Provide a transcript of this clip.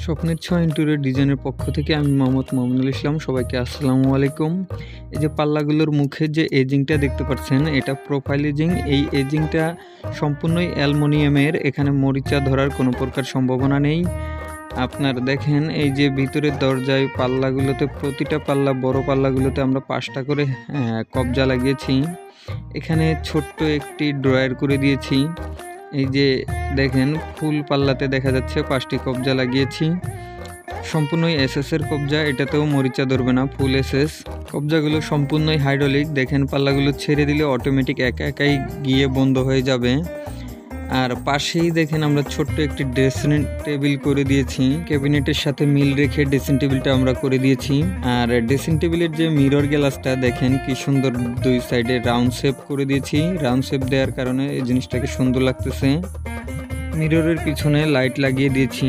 স্বপ্নের ছোঁয়া ইন্টেরিয়র ডিজাইনের পক্ষ থেকে আমি মোহাম্মদ মামুনুল ইসলাম। সবাইকে আসসালামু আলাইকুম। এই যে পাল্লাগুলোর মুখে যে এজিংটা দেখতে পাচ্ছেন, এটা প্রোফাইল এজিং। এই এজিংটা সম্পূর্ণই অ্যালুমিনিয়ামের। এখানে মরিচা ধরার কোনো প্রকার সম্ভাবনা নেই। আপনার দেখেন এই যে ভিতরের দরজায় পাল্লাগুলোতে, প্রতিটা পাল্লা, বড় পাল্লাগুলোতে আমরা 5টা করে কবজা লাগিয়েছি। এখানে ছোট্ট একটি ড্রয়ার করে দিয়েছি। এই যে দেখেন ফুল পাল্লাতে দেখা যাচ্ছে 5টি কবজা লাগিয়েছি। সম্পূর্ণই এসএস এর কবজা, এটাতেও মরিচা ধরবে না, ফুল এসএস। কবজাগুলো সম্পূর্ণই হাইড্রোলিক। দেখেন পাল্লাগুলো ছেড়ে দিলে অটোমেটিক একা একাই গিয়ে বন্ধ হয়ে যাবে। আর পাশেই দেখেন আমরা ছোট্ট একটি ড্রেসিং টেবিল করে দিয়েছি। ক্যাবিনেটের সাথে মিল রেখে ড্রেসিং টেবিলটা আমরা করে দিয়েছি। আর ড্রেসিং টেবিলের যে মিরর গ্লাসটা দেখেন কি সুন্দর, দুই সাইডে রাউন্ড শেপ করে দিয়েছি। রাউন্ড শেপ দেওয়ার কারণে এই জিনিসটাকে সুন্দর লাগতেছে। মিররের পিছনে লাইট লাগিয়ে দিয়েছি।